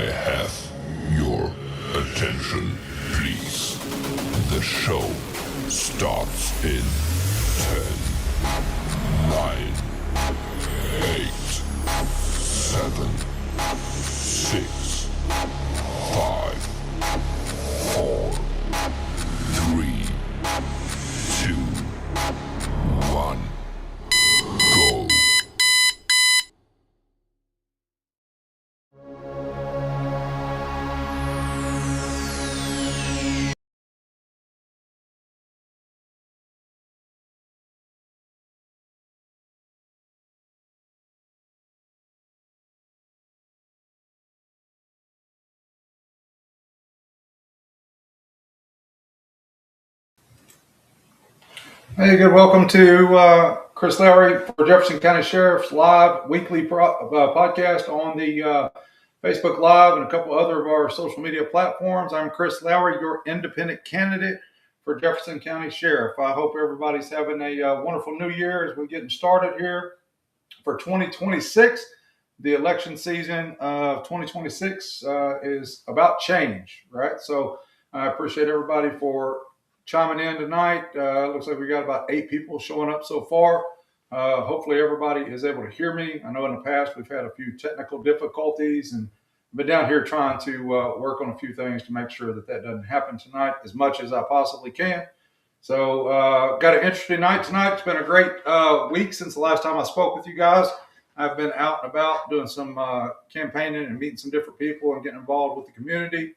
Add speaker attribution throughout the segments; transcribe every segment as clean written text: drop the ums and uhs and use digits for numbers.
Speaker 1: have your attention, please? The show starts in 10, 9, 8, 7, 6, 5, 4, 3, 2, 1, go.
Speaker 2: Hey, good. Welcome to Chris Lowery for Jefferson County Sheriff's live weekly podcast on the Facebook Live and a couple other of our social media platforms. I'm Chris Lowery, your independent candidate for Jefferson County Sheriff. I hope everybody's having a wonderful new year as we're getting started here for 2026. The election season of 2026 is about change, right? So I appreciate everybody for chiming in tonight. Looks like we got about 8 people showing up so far. Hopefully everybody is able to hear me. I know in the past we've had a few technical difficulties and been down here trying to work on a few things to make sure that doesn't happen tonight as much as I possibly can. So got an interesting night tonight. It's been a great week since the last time I spoke with you guys. I've been out and about doing some campaigning and meeting some different people and getting involved with the community.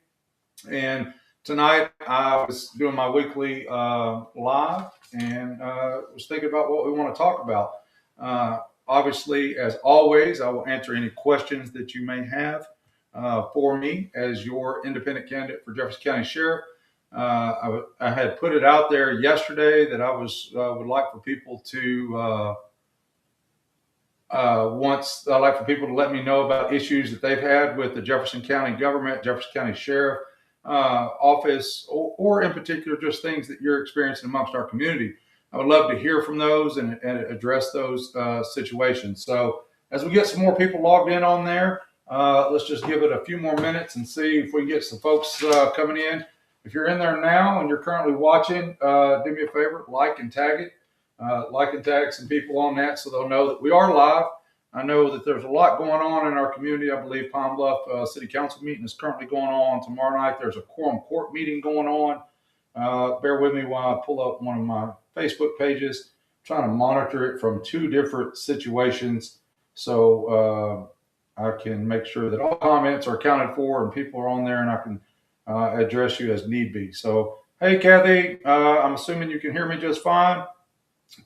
Speaker 2: And tonight I was doing my weekly live and was thinking about what we want to talk about. Obviously, as always, I will answer any questions that you may have for me as your independent candidate for Jefferson County Sheriff. I had put it out there yesterday that I would like for people to I'd like for people to let me know about issues that they've had with the Jefferson County government, Jefferson County Sheriff office, or in particular, just things that you're experiencing amongst our community. I would love to hear from those and address those situations. So as we get some more people logged in on there, let's just give it a few more minutes and see if we can get some folks coming in. If you're in there now and you're currently watching, do me a favor, like and tag it. Like and tag some people on that so they'll know that we are live. I know that there's a lot going on in our community. I believe Pine Bluff City Council meeting is currently going on. Tomorrow night there's a quorum court meeting going on. Bear with me while I pull up one of my Facebook pages. I'm trying to monitor it from 2 different situations so I can make sure that all comments are accounted for and people are on there and I can address you as need be. So, hey, Kathy, I'm assuming you can hear me just fine.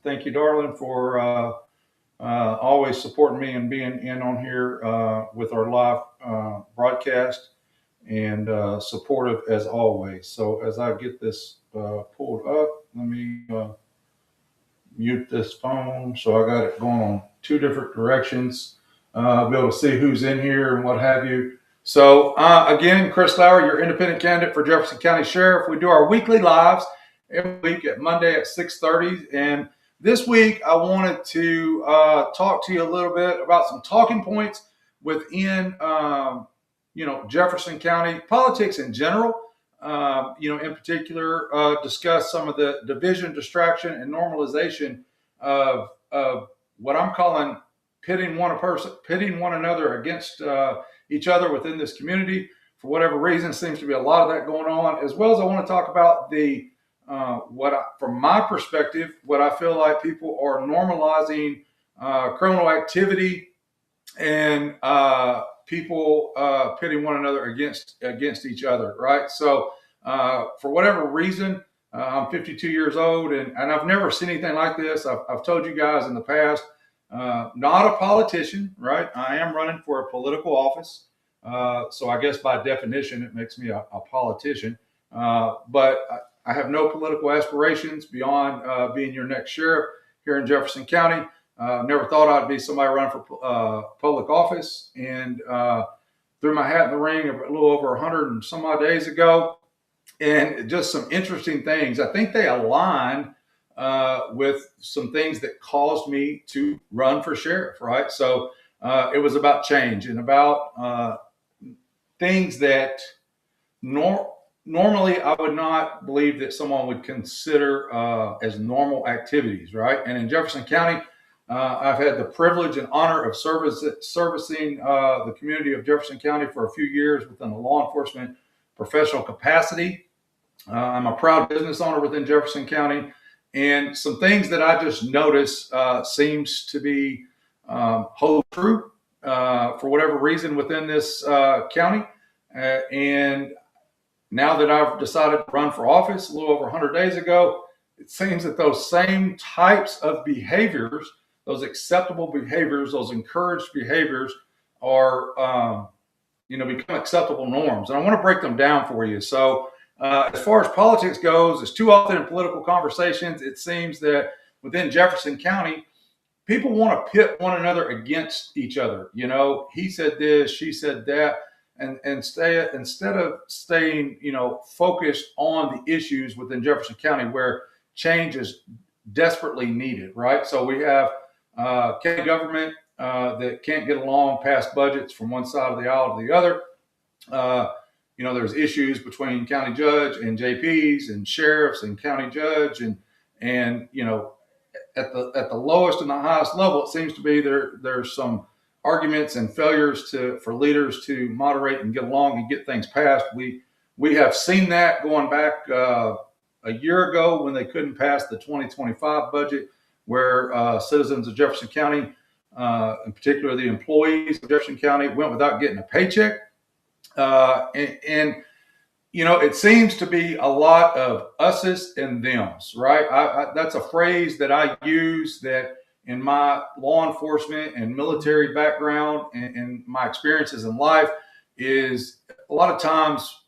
Speaker 2: Thank you, darling, for always supporting me and being in on here with our live broadcast and supportive as always. So as I get this pulled up, let me mute this phone. So I got it going on 2 different directions. I'll be able to see who's in here and what have you. So again, Chris Lowery, your independent candidate for Jefferson County Sheriff. We do our weekly lives every week at Monday at 6:30. And this week, I wanted to talk to you a little bit about some talking points within, Jefferson County politics in general. In particular, discuss some of the division, distraction, and normalization of what I'm calling pitting one another against each other within this community. For whatever reason, seems to be a lot of that going on. As well as I want to talk about from my perspective, what I feel like people are normalizing criminal activity and people pitting one another against each other, right? So for whatever reason, I'm 52 years old and I've never seen anything like this. I've told you guys in the past, not a politician, right? I am running for a political office. So I guess by definition, it makes me a politician. But I have no political aspirations beyond being your next sheriff here in Jefferson County. Never thought I'd be somebody running for public office, and threw my hat in the ring a little over 100 and some odd days ago. And just some interesting things. I think they aligned with some things that caused me to run for sheriff, right? So it was about change and about things that normally I would not believe that someone would consider as normal activities, right? And in Jefferson County, I've had the privilege and honor of servicing the community of Jefferson County for a few years within the law enforcement professional capacity. I'm a proud business owner within Jefferson County, and some things that I just noticed seems to be hold true for whatever reason within this county. And now that I've decided to run for office a little over 100 days ago, it seems that those same types of behaviors, those acceptable behaviors, those encouraged behaviors are, become acceptable norms. And I want to break them down for you. So as far as politics goes, it's too often in political conversations, it seems that within Jefferson County, people want to pit one another against each other. He said this, she said that, and instead of staying, focused on the issues within Jefferson County where change is desperately needed, right? So we have county government that can't get along, pass budgets from one side of the aisle to the other. There's issues between county judge and JPs and sheriffs and county judge and at the lowest and the highest level, it seems to be there's some arguments and failures for leaders to moderate and get along and get things passed. We have seen that going back a year ago when they couldn't pass the 2025 budget, where citizens of Jefferson County, in particular the employees of Jefferson County, went without getting a paycheck. It seems to be a lot of us's and them's, right? That's a phrase that I use that in my law enforcement and military background and my experiences in life is a lot of times,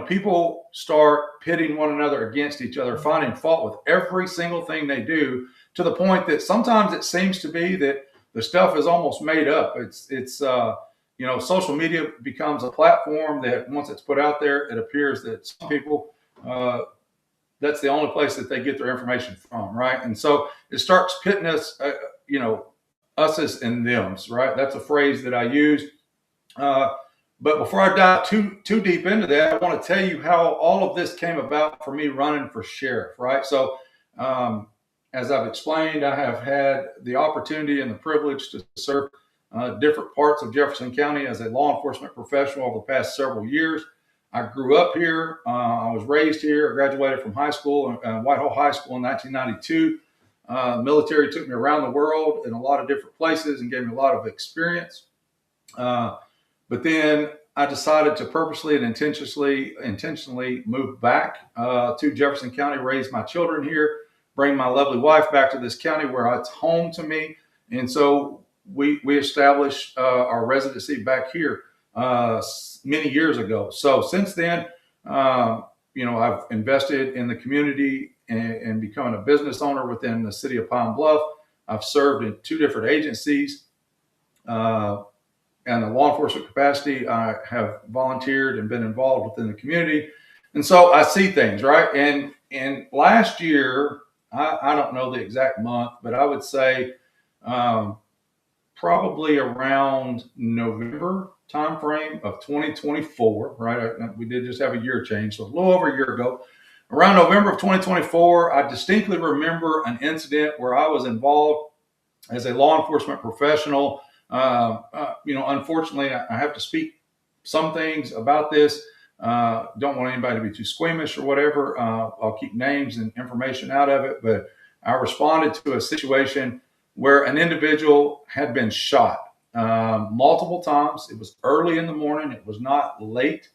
Speaker 2: people start pitting one another against each other, finding fault with every single thing they do, to the point that sometimes it seems to be that the stuff is almost made up. It's social media becomes a platform that once it's put out there, it appears that some people, that's the only place that they get their information from, right? And so it starts pitting us, us's and them's, right? That's a phrase that I use. But before I dive too deep into that, I want to tell you how all of this came about for me running for sheriff, right? So as I've explained, I have had the opportunity and the privilege to serve different parts of Jefferson County as a law enforcement professional over the past several years. I grew up here. I was raised here. I graduated from high school, Whitehall High School in 1992. Military took me around the world in a lot of different places and gave me a lot of experience. But then I decided to purposely and intentionally move back to Jefferson County, raise my children here, bring my lovely wife back to this county where it's home to me. And so we established our residency back here many years ago. So since then, I've invested in the community and becoming a business owner within the city of Pine Bluff. I've served in 2 different agencies. And in law enforcement capacity, I have volunteered and been involved within the community. And so I see things, right? And last year, I don't know the exact month, but I would say probably around November timeframe of 2024, right? We did just have a year change, so a little over a year ago. Around November of 2024, I distinctly remember an incident where I was involved as a law enforcement professional. Unfortunately, I have to speak some things about this. Don't want anybody to be too squeamish or whatever. I'll keep names and information out of it, but I responded to a situation where an individual had been shot multiple times. It was early in the morning. It was not late.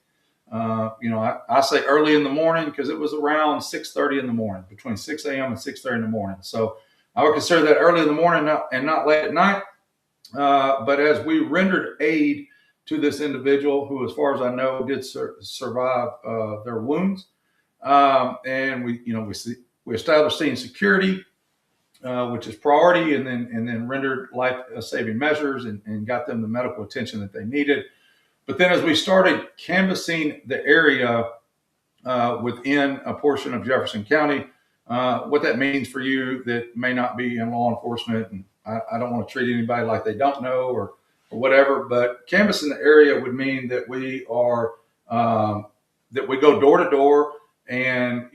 Speaker 2: I say early in the morning because it was around 6:30 in the morning, between 6 a.m. and 6:30 in the morning. So I would consider that early in the morning and not late at night. But as we rendered aid to this individual, who, as far as I know, did survive their wounds, and we established scene security, which is priority, and then rendered life-saving measures and got them the medical attention that they needed. But then, as we started canvassing the area within a portion of Jefferson County, what that means for you that may not be in law enforcement, and I don't want to treat anybody like they don't know or or whatever. But canvassing the area would mean that we are that we go door to door and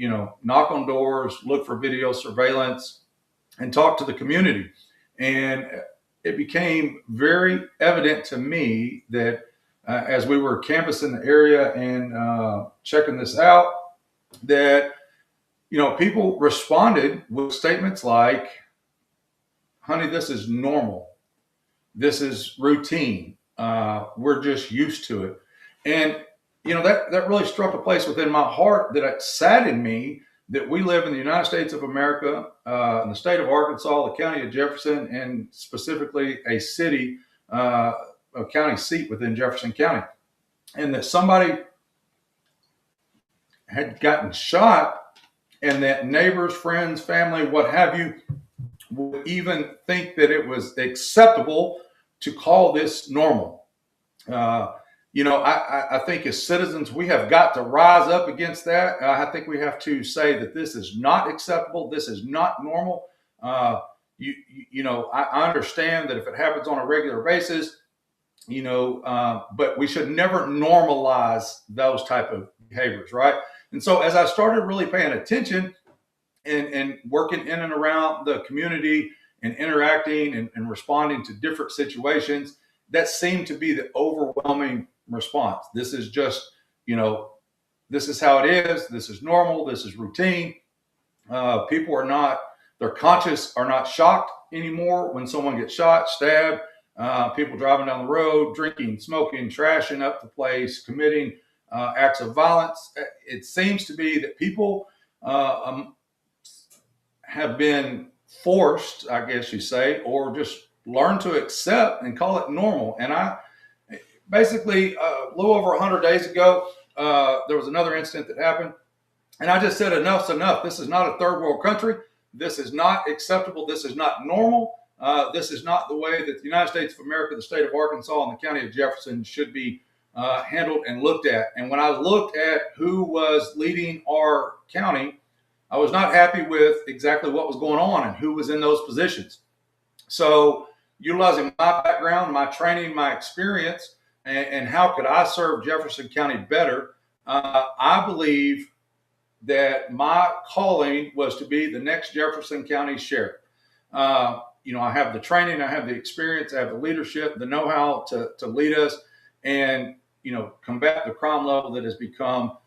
Speaker 2: knock on doors, look for video surveillance, and talk to the community. And it became very evident to me that as we were canvassing the area and checking this out, that people responded with statements like, "Honey, this is normal. This is routine. We're just used to it." And that really struck a place within my heart that it saddened me that we live in the United States of America, in the state of Arkansas, the county of Jefferson, and specifically a city, a county seat within Jefferson County, and that somebody had gotten shot, and that neighbors, friends, family, what have you, would even think that it was acceptable to call this normal. I think as citizens, we have got to rise up against that. I think we have to say that this is not acceptable. This is not normal. I understand that if it happens on a regular basis, but we should never normalize those type of behaviors, right? And so as I started really paying attention and working in and around the community and interacting and responding to different situations, that seemed to be the overwhelming response. This is just, this is how it is. This is normal. This is routine. People are not, their conscious are not shocked anymore when someone gets shot, stabbed, people driving down the road, drinking, smoking, trashing up the place, committing acts of violence. It seems to be that people have been forced, I guess you say, or just learn to accept and call it normal. And I basically, a little over 100 days ago, there was another incident that happened. And I just said, enough's enough. This is not a third world country. This is not acceptable. This is not normal. This is not the way that the United States of America, the state of Arkansas, and the county of Jefferson should be handled and looked at. And when I looked at who was leading our county, I was not happy with exactly what was going on and who was in those positions. So utilizing my background, my training, my experience, and how could I serve Jefferson County better, I believe that my calling was to be the next Jefferson County sheriff. I have the training, I have the experience, I have the leadership, the know-how to lead us and, combat the crime level that has become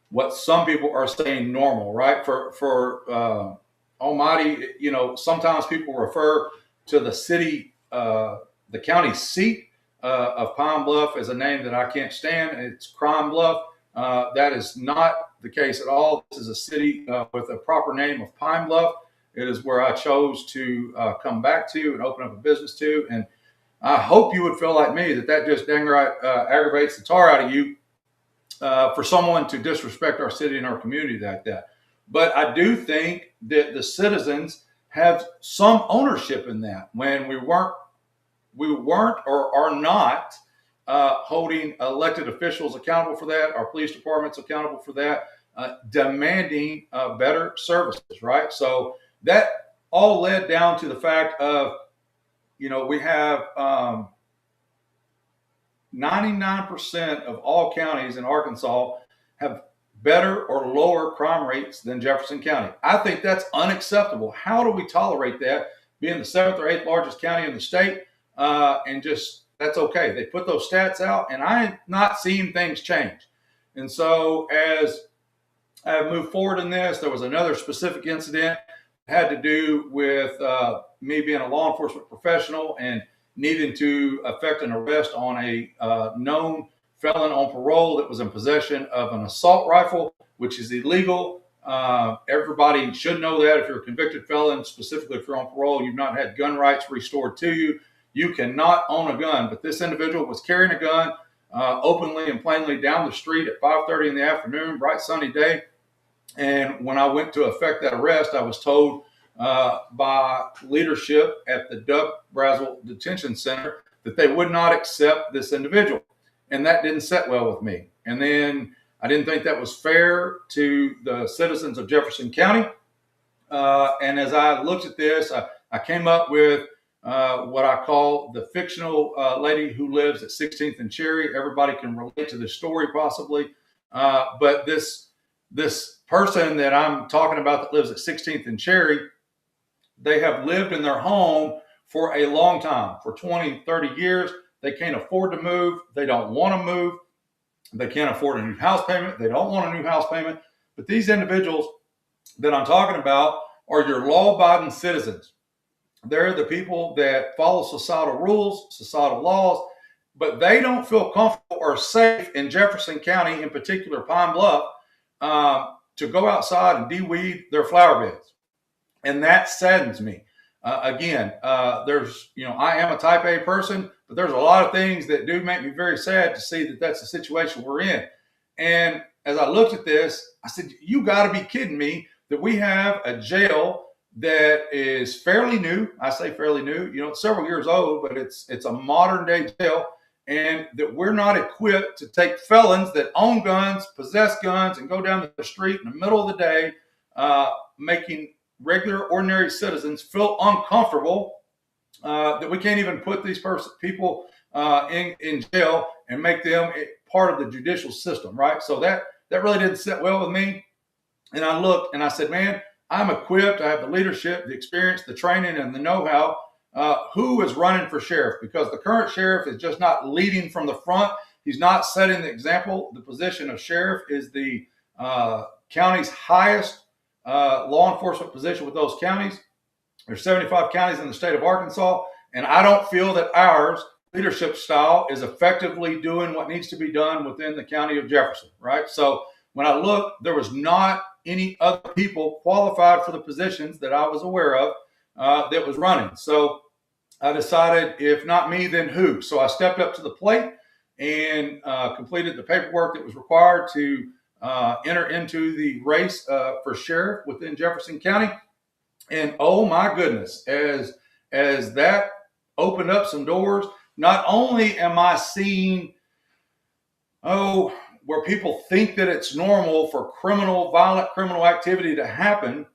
Speaker 2: what some people are saying normal, right? For Almighty, sometimes people refer to the city, the county seat of Pine Bluff as a name that I can't stand. It's Crime Bluff. That is not the case at all. This is a city with a proper name of Pine Bluff. It is where I chose to come back to and open up a business to. And I hope you would feel like me that just dang right aggravates the tar out of you for someone to disrespect our city and our community like that. But I do think that the citizens have some ownership in that when we weren't or are not holding elected officials accountable for that, our police departments accountable for that, demanding better services, right? So that all led down to the fact of, we have 99% of all counties in Arkansas have better or lower crime rates than Jefferson County. I think that's unacceptable. How do we tolerate that being the 7th or 8th largest county in the state? And just, that's okay. They put those stats out and I'm not seeing things change. And so as I moved forward in this, there was another specific incident that had to do with me being a law enforcement professional and needing to effect an arrest on a known felon on parole that was in possession of an assault rifle, which is illegal. Everybody should know that if you're a convicted felon, specifically if you're on parole, you've not had gun rights restored to you. You cannot own a gun. But this individual was carrying a gun openly and plainly down the street at 5:30 in the afternoon, bright sunny day. And when I went to effect that arrest, I was told by leadership at the Doug Brazel Detention Center that they would not accept this individual. And that didn't sit well with me. And then I didn't think that was fair to the citizens of Jefferson County. And as I looked at this, I came up with what I call the fictional lady who lives at 16th and Cherry. Everybody can relate to this story possibly. But this person that I'm talking about that lives at 16th and Cherry, they have lived in their home for a long time, for 20, 30 years. They can't afford to move. They don't want to move. They can't afford a new house payment. They don't want a new house payment. But these individuals that I'm talking about are your law-abiding citizens. They're the people that follow societal rules, societal laws, but they don't feel comfortable or safe in Jefferson County, in particular Pine Bluff, to go outside and de-weed their flower beds. And that saddens me. Again, I am a type A person, but there's a lot of things that do make me very sad to see that that's the situation we're in. And as I looked at this, I said, you got to be kidding me that we have a jail that is fairly new. I say fairly new, it's several years old, but it's a modern day jail, and that we're not equipped to take felons that own guns, possess guns, and go down the street in the middle of the day, making regular, ordinary citizens feel uncomfortable, that we can't even put these people in jail and make them part of the judicial system, right? So that really didn't sit well with me. And I looked and I said, man, I'm equipped. I have the leadership, the experience, the training, and the know-how. Who is running for sheriff? Because the current sheriff is just not leading from the front. He's not setting the example. The position of sheriff is the county's highest law enforcement position with those counties. There's 75 counties in the state of Arkansas, and I don't feel that ours leadership style is effectively doing what needs to be done within the county of Jefferson, right? So when I looked, there was not any other people qualified for the positions that I was aware of that was running. So I decided, if not me, then who? So I stepped up to the plate and completed the paperwork that was required to enter into the race for sheriff within Jefferson County. And oh my goodness, as that opened up some doors, not only am I seeing, where people think that it's normal for violent criminal activity to happen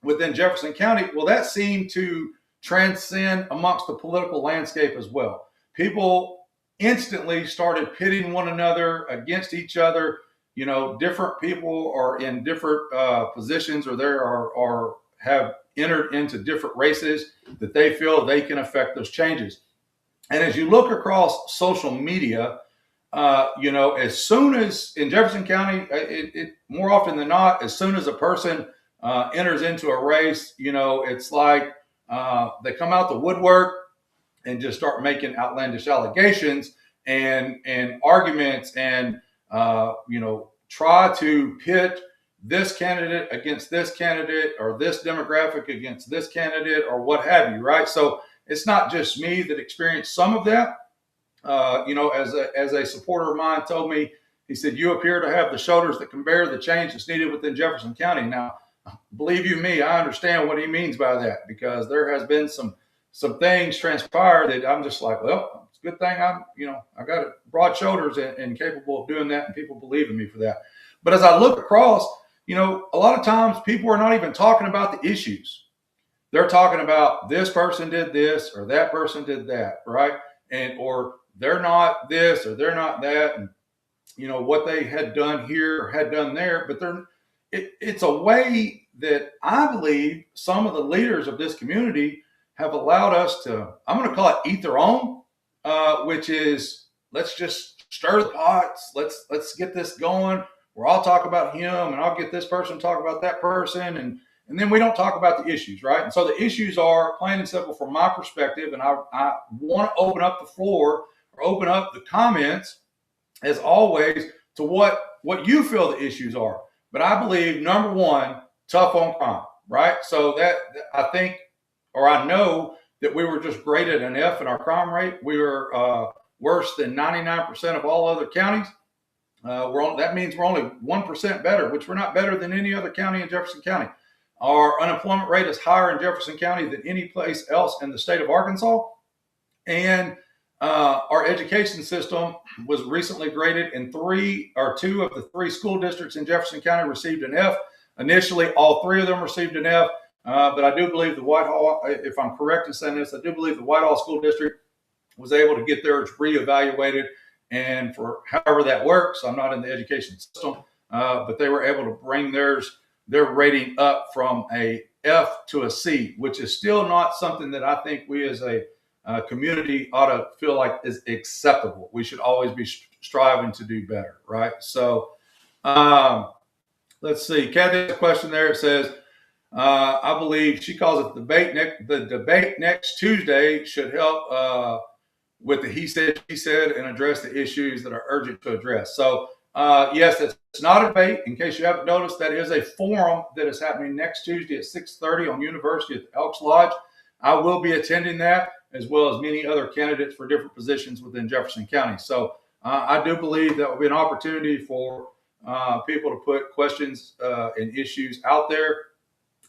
Speaker 2: within Jefferson County, well, that seemed to transcend amongst the political landscape as well. People instantly started pitting one another against each other. Different people are in different positions, or have entered into different races that they feel they can affect those changes. And as you look across social media, as soon as in Jefferson County, it more often than not, as soon as a person enters into a race, it's like they come out the woodwork and just start making outlandish allegations and arguments and, try to pit this candidate against this candidate, or this demographic against this candidate, or what have you, right? So it's not just me that experienced some of that. As a supporter of mine told me, he said, you appear to have the shoulders that can bear the change that's needed within Jefferson County. Now, believe you me, I understand what he means by that, because there has been some things transpire that I'm just like, well, it's a good thing I got broad shoulders and capable of doing that, and people believe in me for that. But as I look across, a lot of times people are not even talking about the issues. They're talking about this person did this or that person did that, right? Or they're not this or they're not that, and what they had done here or had done there. But it's a way that I believe some of the leaders of this community have allowed us to, I'm going to call it, eat their own, which is, let's just stir the pots. Let's get this going. Where I'll talk about him and I'll get this person to talk about that person. And then we don't talk about the issues, right? And so the issues are, plain and simple, from my perspective, and I want to open up the floor or open up the comments, as always, to what you feel the issues are. But I believe, number one, tough on crime, right? So that I think, or I know, that we were just graded an F in our crime rate. We were worse than 99% of all other counties. That means we're only 1% better, which we're not better than any other county in Jefferson County. Our unemployment rate is higher in Jefferson County than any place else in the state of Arkansas. And our education system was recently graded in two of the three school districts in Jefferson County received an F. Initially, all three of them received an F. But I do believe the Whitehall, if I'm correct in saying this, I do believe the Whitehall School District was able to get theirs reevaluated. And for however that works, I'm not in the education system, but they were able to bring their rating up from a F to a C, which is still not something that I think we as a community ought to feel like is acceptable. We should always be striving to do better, right? So let's see. Kathy has a question there. It says, I believe she calls it the debate next Tuesday should help with the he said, she said, and address the issues that are urgent to address. So, yes, it's not a debate. In case you haven't noticed, that is a forum that is happening next Tuesday at 6:30 on University at the Elks Lodge. I will be attending that, as well as many other candidates for different positions within Jefferson County. So, I do believe that will be an opportunity for people to put questions and issues out there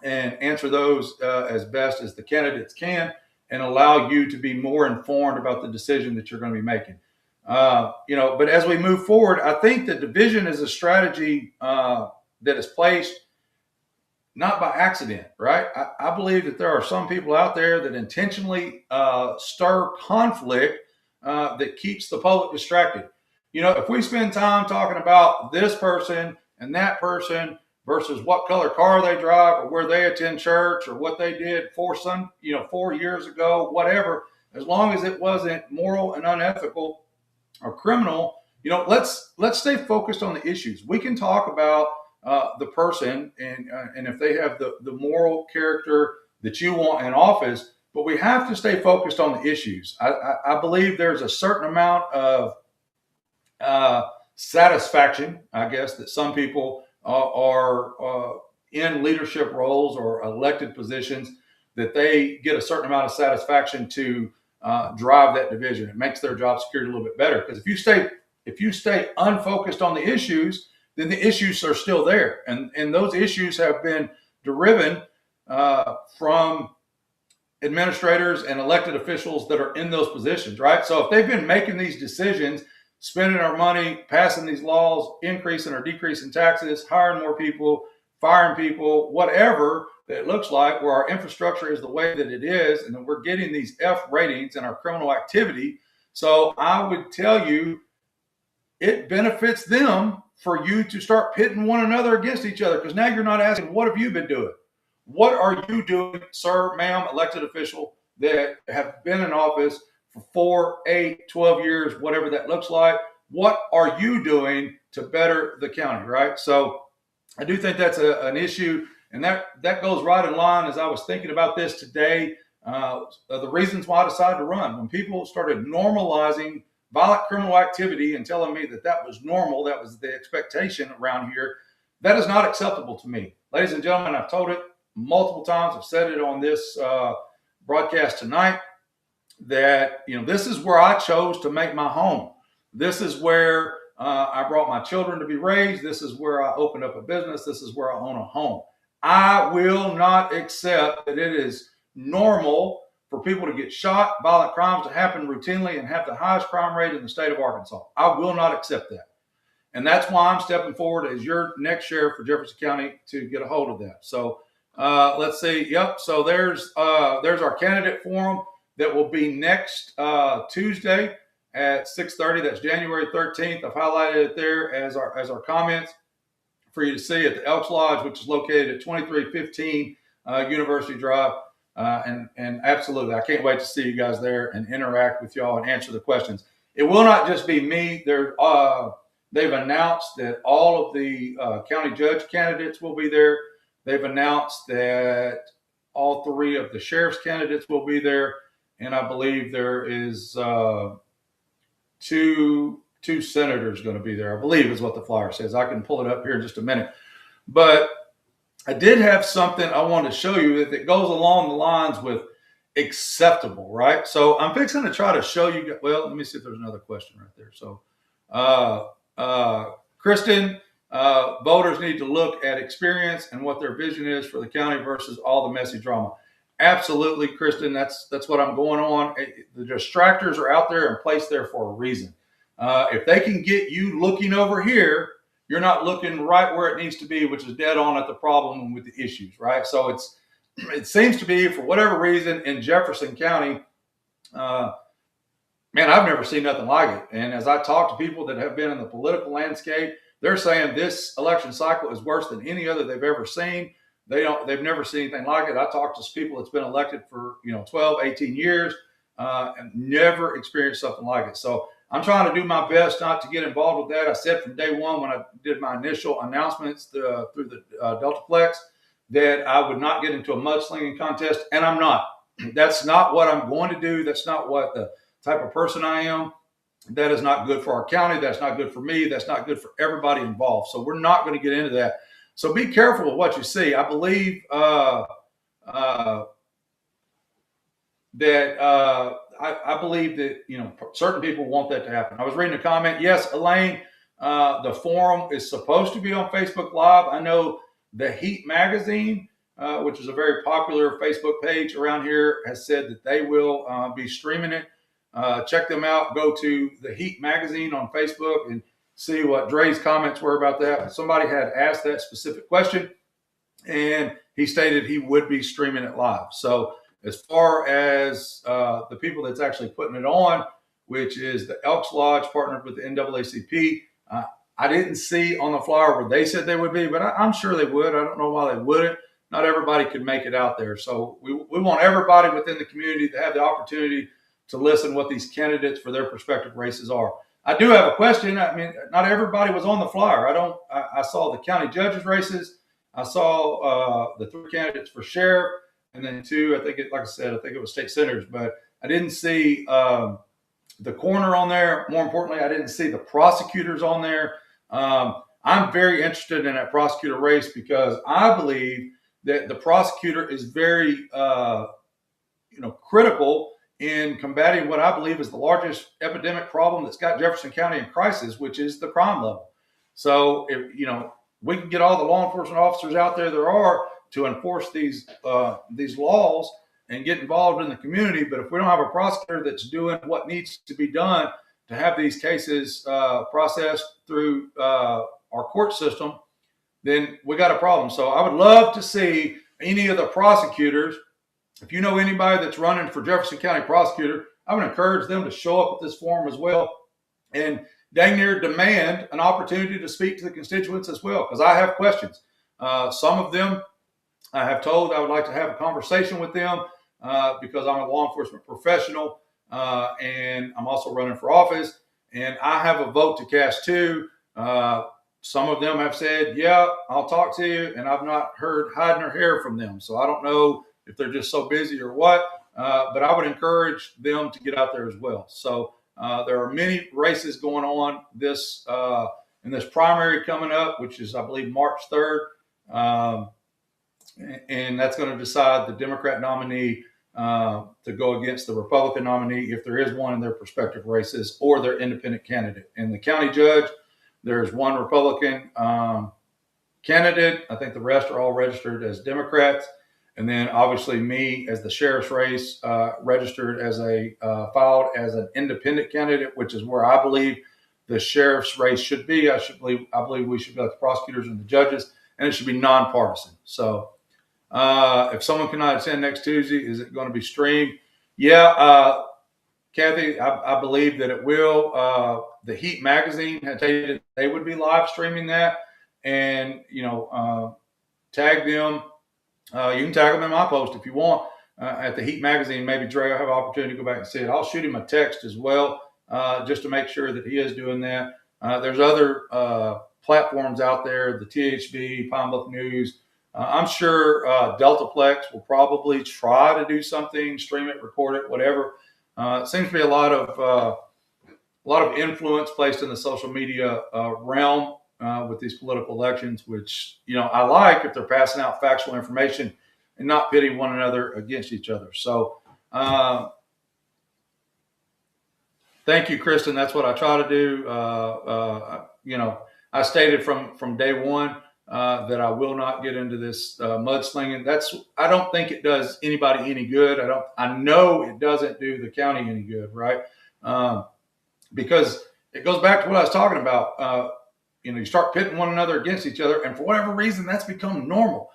Speaker 2: and answer those as best as the candidates can, and allow you to be more informed about the decision that you're going to be making. But as we move forward, I think that division is a strategy that is placed not by accident, right? I believe that there are some people out there that intentionally stir conflict that keeps the public distracted. If we spend time talking about this person and that person versus what color car they drive or where they attend church or what they did 4 years ago, whatever, as long as it wasn't moral and unethical or criminal, let's stay focused on the issues. We can talk about the person and if they have the moral character that you want in office, but we have to stay focused on the issues. I believe there's a certain amount of satisfaction, I guess, that some people are in leadership roles or elected positions, that they get a certain amount of satisfaction to drive that division. It makes their job security a little bit better, because if you stay unfocused on the issues, then the issues are still there, and those issues have been driven from administrators and elected officials that are in those positions, right? So if they've been making these decisions, spending our money, passing these laws, increasing or decreasing taxes, hiring more people, firing people, whatever it looks like, where our infrastructure is the way that it is, and then we're getting these F ratings in our criminal activity. So I would tell you, it benefits them for you to start pitting one another against each other, because now you're not asking, what have you been doing? What are you doing, sir, ma'am, elected official that have been in office for 4, 8, 12 years, whatever that looks like? What are you doing to better the county, right? So I do think that's an issue, and that goes right in line as I was thinking about this today. The reasons why I decided to run, when people started normalizing violent criminal activity and telling me that was normal, that was the expectation around here, that is not acceptable to me. Ladies and gentlemen, I've told it multiple times. I've said it on this broadcast tonight, that this is where I chose to make my home. This is where I brought my children to be raised. This is where I opened up a business. This is where I own a home. I will not accept that it is normal for people to get shot, violent crimes to happen routinely, and have the highest crime rate in the state of Arkansas. I will not accept that. And that's why I'm stepping forward as your next sheriff for Jefferson County to get a hold of that. So let's see. Yep. So there's our candidate forum that will be next Tuesday at 6:30. That's January 13th. I've highlighted it there as our comments for you to see at the Elks Lodge, which is located at 2315 University Drive. And absolutely, I can't wait to see you guys there and interact with y'all and answer the questions. It will not just be me. They've announced that all of the county judge candidates will be there. They've announced that all 3 of the sheriff's candidates will be there. And I believe there is two senators going to be there, I believe is what the flyer says. I can pull it up here in just a minute. But I did have something I wanted to show you that goes along the lines with acceptable, right? So I'm fixing to try to show you. Well, let me see if there's another question right there. So, Kristen, voters need to look at experience and what their vision is for the county versus all the messy drama. Absolutely, Kristen. That's what I'm going on. The distractors are out there and placed there for a reason. If they can get you looking over here, you're not looking right where it needs to be, which is dead on at the problem and with the issues, right? So it seems to be, for whatever reason, in Jefferson County, man, I've never seen nothing like it. And as I talk to people that have been in the political landscape, they're saying this election cycle is worse than any other they've ever seen. They've never seen anything like it. I talked to people that's been elected for 12, 18 years, and never experienced something like it. So I'm trying to do my best not to get involved with that. I said from day one when I did my initial announcements through the Deltaplex that I would not get into a mudslinging contest, and I'm not. That's not what I'm going to do. That's not what the type of person I am. That is not good for our county. That's not good for me. That's not good for everybody involved. So we're not going to get into that. So be careful with what you see. I believe I believe that certain people want that to happen. I was reading a comment. Yes, Elaine, the forum is supposed to be on Facebook Live. I know the Heat magazine, which is a very popular Facebook page around here, has said that they will be streaming it. Check them out. Go to the Heat magazine on Facebook and see what Dre's comments were about that. But somebody had asked that specific question, and he stated he would be streaming it live. So as far as the people that's actually putting it on, which is the Elks Lodge partnered with the NAACP, I didn't see on the flyer where they said they would be, but I'm sure they would. I don't know why they wouldn't. Not everybody could make it out there. So we want everybody within the community to have the opportunity to listen what these candidates for their prospective races are. I do have a question. I mean, not everybody was on the flyer. I saw the county judges races. I saw the 3 candidates for sheriff, and then 2, I think it was state senators, but I didn't see the coroner on there. More importantly, I didn't see the prosecutors on there. I'm very interested in that prosecutor race because I believe that the prosecutor is very, critical in combating what I believe is the largest epidemic problem that's got Jefferson County in crisis, which is the crime level. So if we can get all the law enforcement officers out there are to enforce these laws and get involved in the community, but if we don't have a prosecutor that's doing what needs to be done to have these cases processed through our court system, then we got a problem. So I would love to see any of the prosecutors. If you know anybody that's running for Jefferson County prosecutor, I would encourage them to show up at this forum as well and dang near demand an opportunity to speak to the constituents as well, because I have questions. Some of them I have told I would like to have a conversation with them because I'm a law enforcement professional and I'm also running for office, and I have a vote to cast too. Some of them have said, yeah, I'll talk to you, and I've not heard hide nor hair from them. So I don't know if they're just so busy or what, but I would encourage them to get out there as well. So there are many races going on in this primary coming up, which is, I believe, March 3rd. And that's going to decide the Democrat nominee to go against the Republican nominee, if there is one in their prospective races, or their independent candidate. And the county judge, there's one Republican candidate. I think the rest are all registered as Democrats. And then obviously me as the sheriff's race, registered as filed as an independent candidate, which is where I believe the sheriff's race should be. I believe we should be like the prosecutors and the judges, and it should be nonpartisan. So if someone cannot attend next Tuesday, is it going to be streamed? Yeah, Kathy, I believe that it will. The Heat magazine had stated they would be live streaming that, and tag them. You can tag them in my post if you want at the Heat magazine. Maybe Dre will have an opportunity to go back and see it. I'll shoot him a text as well, just to make sure that he is doing that. There's other platforms out there, the THB, Pine Bluff News. I'm sure Deltaplex will probably try to do something, stream it, record it, whatever. It seems to be a lot of influence placed in the social media realm with these political elections, which I like if they're passing out factual information and not pitting one another against each other. So thank you, Kristen. That's what I try to do. I stated from day one that I will not get into this mudslinging. I don't think it does anybody any good. I know it doesn't do the county any good, right? Because it goes back to what I was talking about. You start pitting one another against each other, and for whatever reason, that's become normal.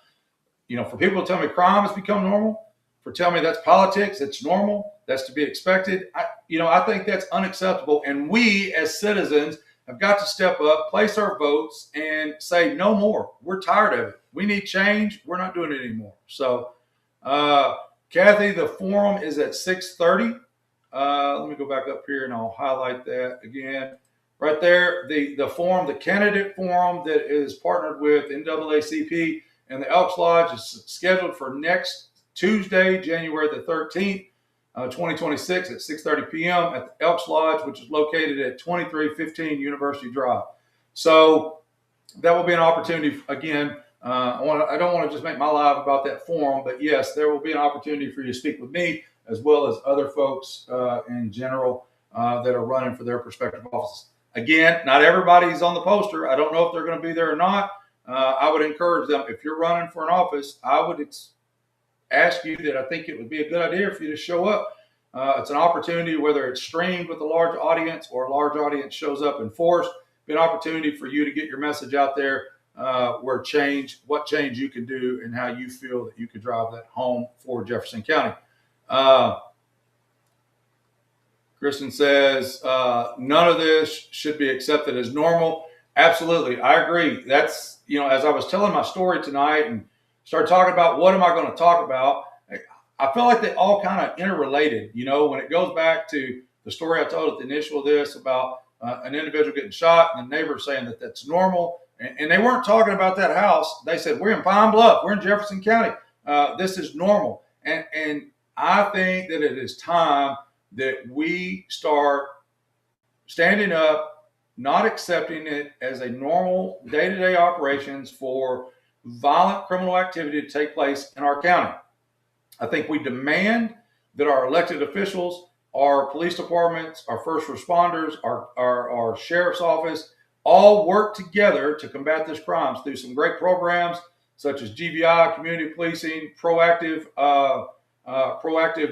Speaker 2: for people to tell me crime has become normal, for telling me that's politics, it's normal, that's to be expected. I think that's unacceptable. And we as citizens have got to step up, place our votes, and say no more. We're tired of it. We need change. We're not doing it anymore. So, Kathy, the forum is at 6:30. Let me go back up here and I'll highlight that again. Right there, the forum, the candidate forum that is partnered with NAACP and the Elks Lodge is scheduled for next Tuesday, January the 13th, 2026 at 6:30 p.m. at the Elks Lodge, which is located at 2315 University Drive. So that will be an opportunity. Again, I don't want to just make my life about that forum, but yes, there will be an opportunity for you to speak with me as well as other folks in general that are running for their respective offices. Again, not everybody's on the poster. I don't know if they're going to be there or not. I would encourage them, if you're running for an office, I would ask you that I think it would be a good idea for you to show up. It's an opportunity, whether it's streamed with a large audience or a large audience shows up in force, be an opportunity for you to get your message out there what change you can do and how you feel that you could drive that home for Jefferson County. Kristen says, none of this should be accepted as normal. Absolutely. I agree. That's, as I was telling my story tonight and started talking about what am I going to talk about, I feel like they all kind of interrelated. When it goes back to the story I told at the initial of this about an individual getting shot and the neighbor saying that that's normal. And they weren't talking about that house. They said, we're in Pine Bluff. We're in Jefferson County. This is normal. And I think that it is time that we start standing up, not accepting it as a normal day-to-day operations for violent criminal activity to take place in our county. I think we demand that our elected officials, our police departments, our first responders, our sheriff's office, all work together to combat this crime through some great programs such as GVI, community policing, proactive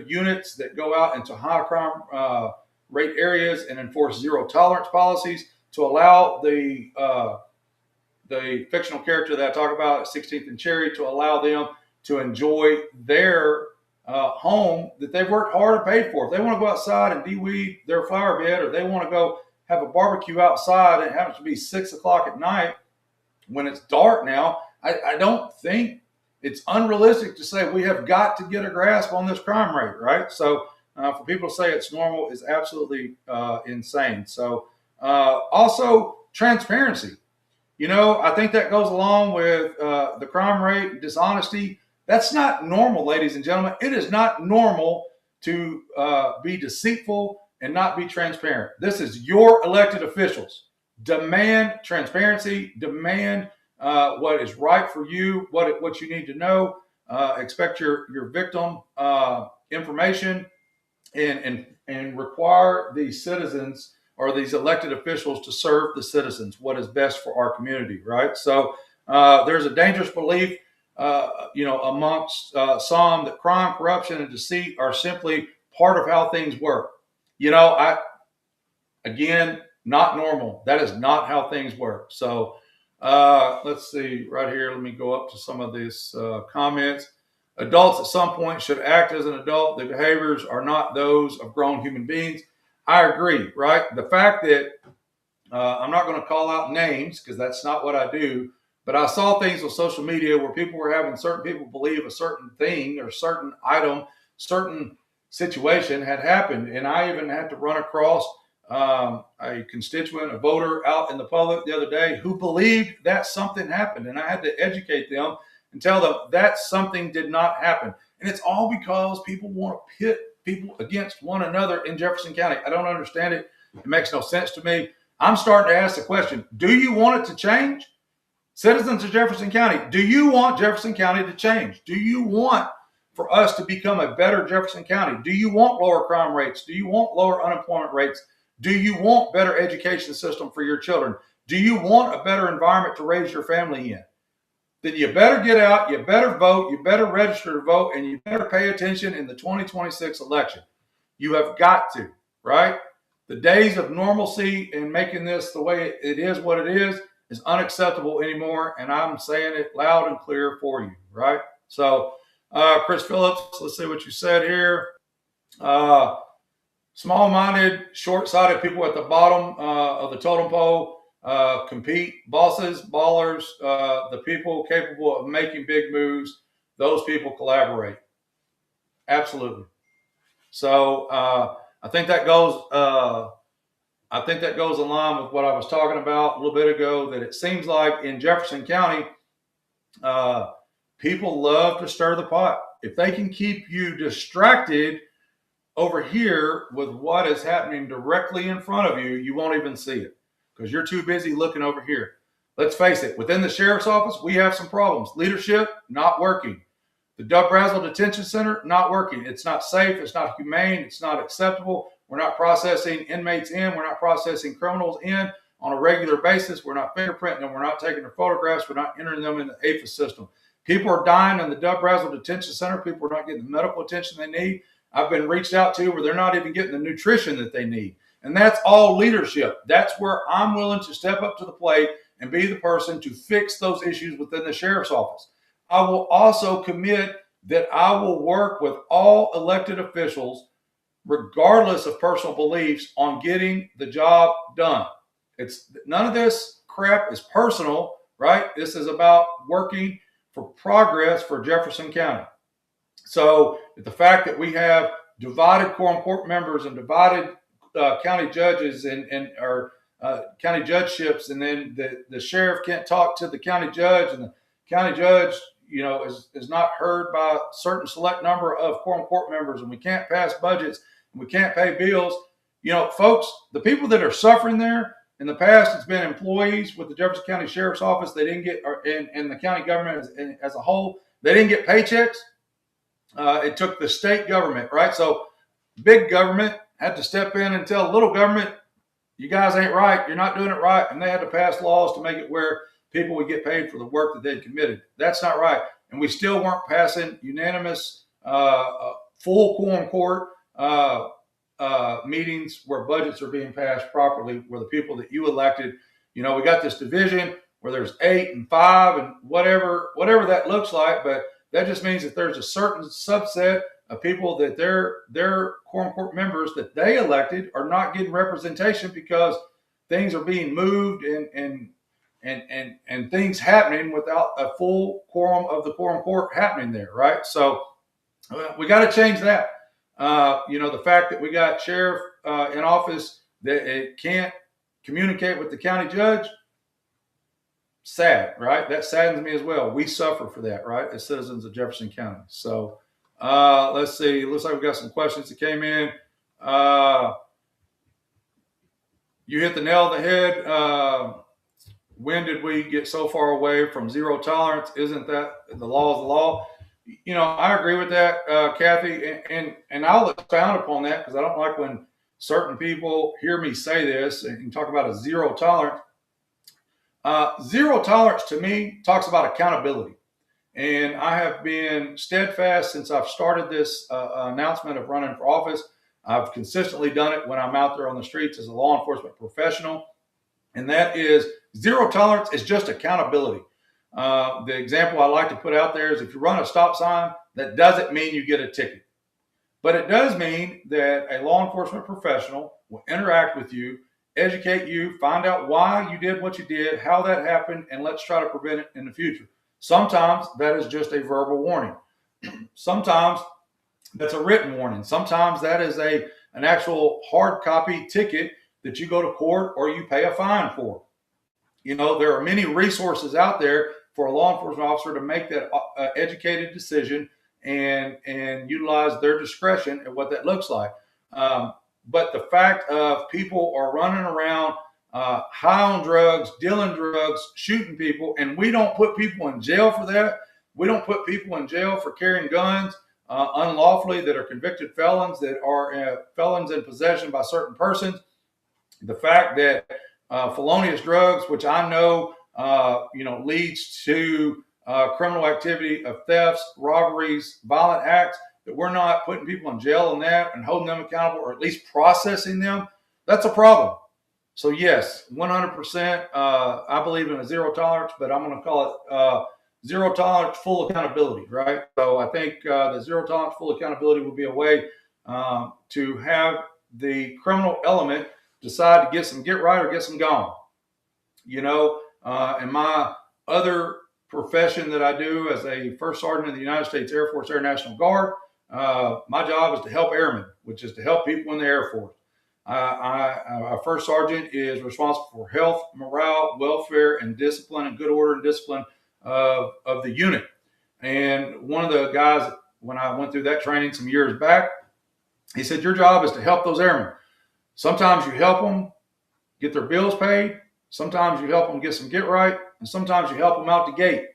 Speaker 2: units that go out into high crime rate areas and enforce zero tolerance policies to allow the fictional character that I talk about at 16th and Cherry to allow them to enjoy their home that they've worked hard and paid for. If they want to go outside and de-weed their flower bed, or they want to go have a barbecue outside and it happens to be 6 o'clock at night when it's dark now, I don't think it's unrealistic to say we have got to get a grasp on this crime rate, right? So for people to say it's normal is absolutely insane. So also transparency. I think that goes along with the crime rate, dishonesty. That's not normal, ladies and gentlemen. It is not normal to be deceitful and not be transparent. This is your elected officials. Demand transparency, demand what is right for you, what you need to know. Expect your victim information and require these citizens or these elected officials to serve the citizens what is best for our community, right? So there's a dangerous belief amongst some that crime, corruption, and deceit are simply part of how things work. Again, not normal. That is not how things work. So let's see right here. Let me go up to some of these comments. Adults at some point should act as an adult. The behaviors are not those of grown human beings. I agree, right? The fact that I'm not going to call out names because that's not what I do, but I saw things on social media where people were having certain people believe a certain thing or certain item, certain situation had happened. And I even had to run across a constituent, a voter out in the public the other day who believed that something happened. And I had to educate them and tell them that something did not happen. And it's all because people want to pit people against one another in Jefferson County. I don't understand it. It makes no sense to me. I'm starting to ask the question, do you want it to change? Citizens of Jefferson County, do you want Jefferson County to change? Do you want for us to become a better Jefferson County? Do you want lower crime rates? Do you want lower unemployment rates? Do you want better education system for your children? Do you want a better environment to raise your family in? Then you better get out, you better vote, you better register to vote, and you better pay attention in the 2026 election. You have got to, right? The days of normalcy and making this the way it is what it is unacceptable anymore, and I'm saying it loud and clear for you, right? So, Chris Phillips, let's see what you said here. Small-minded, short-sighted people at the bottom of the totem pole compete. Bosses, ballers, the people capable of making big moves, those people collaborate. Absolutely. So I think that goes. I think that goes in line with what I was talking about a little bit ago. That it seems like in Jefferson County, people love to stir the pot. If they can keep you distracted over here with what is happening directly in front of you, you won't even see it because you're too busy looking over here. Let's face it, within the sheriff's office, we have some problems. Leadership, not working. The Doug Brazel Detention Center, not working. It's not safe. It's not humane. It's not acceptable. We're not processing inmates in. We're not processing criminals in on a regular basis. We're not fingerprinting them. We're not taking their photographs. We're not entering them in the APHIS system. People are dying in the Doug Brazel Detention Center. People are not getting the medical attention they need. I've been reached out to where they're not even getting the nutrition that they need. And that's all leadership. That's where I'm willing to step up to the plate and be the person to fix those issues within the sheriff's office. I will also commit that I will work with all elected officials, regardless of personal beliefs, on getting the job done. It's none of this crap is personal, right? This is about working for progress for Jefferson County. So the fact that we have divided quorum court members and divided county judges and county judgeships, and then the sheriff can't talk to the county judge, and the county judge, is not heard by a certain select number of quorum court members, and we can't pass budgets, and we can't pay bills. Folks, the people that are suffering there in the past, it's been employees with the Jefferson County Sheriff's Office. They didn't get, and the county government as a whole, they didn't get paychecks. It took the state government, right? So big government had to step in and tell little government, you guys ain't right. You're not doing it right. And they had to pass laws to make it where people would get paid for the work that they'd committed. That's not right. And we still weren't passing unanimous, full quorum court meetings where budgets are being passed properly, where the people that you elected, we got this division where there's 8 and 5 and whatever that looks like. But that just means that there's a certain subset of people that their quorum court members that they elected are not getting representation because things are being moved and things happening without a full quorum of the quorum court happening there, right? So we got to change that. The fact that we got sheriff in office that it can't communicate with the county judge, sad, right? That saddens me as well. We suffer for that, right, as citizens of Jefferson County. So let's see. Looks like we got some questions that came in. You hit the nail on the head. When did we get so far away from zero tolerance? Isn't that the law is the law? I agree with that, Kathy, and I'll expound upon that because I don't like when certain people hear me say this and talk about a zero tolerance. Zero tolerance to me talks about accountability. And I have been steadfast since I've started this announcement of running for office. I've consistently done it when I'm out there on the streets as a law enforcement professional. And that is zero tolerance is just accountability. The example I like to put out there is if you run a stop sign, that doesn't mean you get a ticket. But it does mean that a law enforcement professional will interact with you, educate you, find out why you did what you did, how that happened, and let's try to prevent it in the future. Sometimes that is just a verbal warning. Sometimes that's a written warning. Sometimes that is an actual hard copy ticket that you go to court or you pay a fine for. There are many resources out there for a law enforcement officer to make that educated decision and utilize their discretion at what that looks like. But the fact of people are running around high on drugs, dealing drugs, shooting people, and we don't put people in jail for that. We don't put people in jail for carrying guns unlawfully that are convicted felons, that are felons in possession by certain persons. The fact that felonious drugs, which I know, leads to criminal activity of thefts, robberies, violent acts, that we're not putting people in jail on that and holding them accountable or at least processing them, that's a problem. So yes, 100%, I believe in a zero tolerance, but I'm going to call zero tolerance, full accountability, right? So I think the zero tolerance, full accountability would be a way to have the criminal element decide to get right or get some gone. In my other profession that I do as a first sergeant in the United States Air Force Air National Guard, my job is to help airmen, which is to help people in the Air Force. Our first sergeant is responsible for health, morale, welfare, and discipline, and good order and discipline of the unit. And one of the guys, when I went through that training some years back, he said, your job is to help those airmen. Sometimes you help them get their bills paid. Sometimes you help them get some get right. And sometimes you help them out the gate.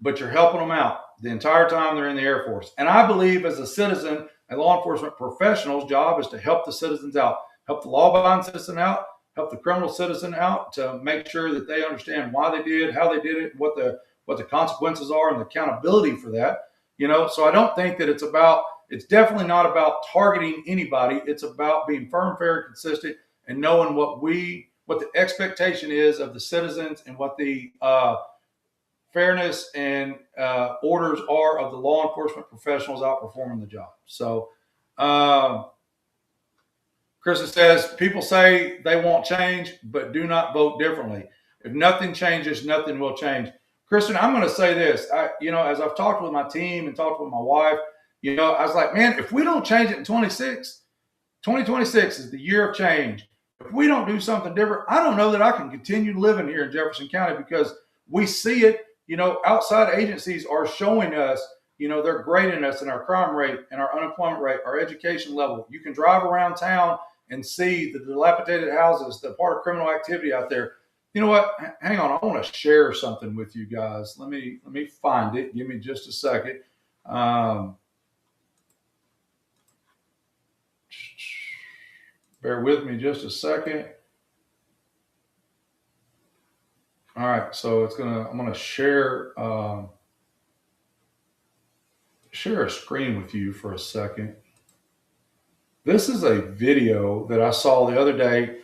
Speaker 2: But you're helping them out the entire time they're in the Air Force. And I believe as a citizen, a law enforcement professional's job is to help the citizens out, help the law-abiding citizen out, help the criminal citizen out, to make sure that they understand why they did, how they did it, what the consequences are, and the accountability for that. So I don't think that it's definitely not about targeting anybody. It's about being firm, fair, and consistent, and knowing what the expectation is of the citizens and what the fairness and orders are of the law enforcement professionals out performing the job. So Krista says, people say they won't change, but do not vote differently. If nothing changes, nothing will change. Kristen, I'm going to say this. As I've talked with my team and talked with my wife, I was like, man, if we don't change it in 2026 is the year of change. If we don't do something different, I don't know that I can continue living here in Jefferson County, because we see it. Outside agencies are showing us, they're grading us in our crime rate and our unemployment rate, our education level. You can drive around town and see the dilapidated houses, the part of criminal activity out there. You know what? Hang on. I want to share something with you guys. Let me find it. Give me just a second. Bear with me just a second. All right, so I'm gonna share a screen with you for a second. This is a video that I saw the other day.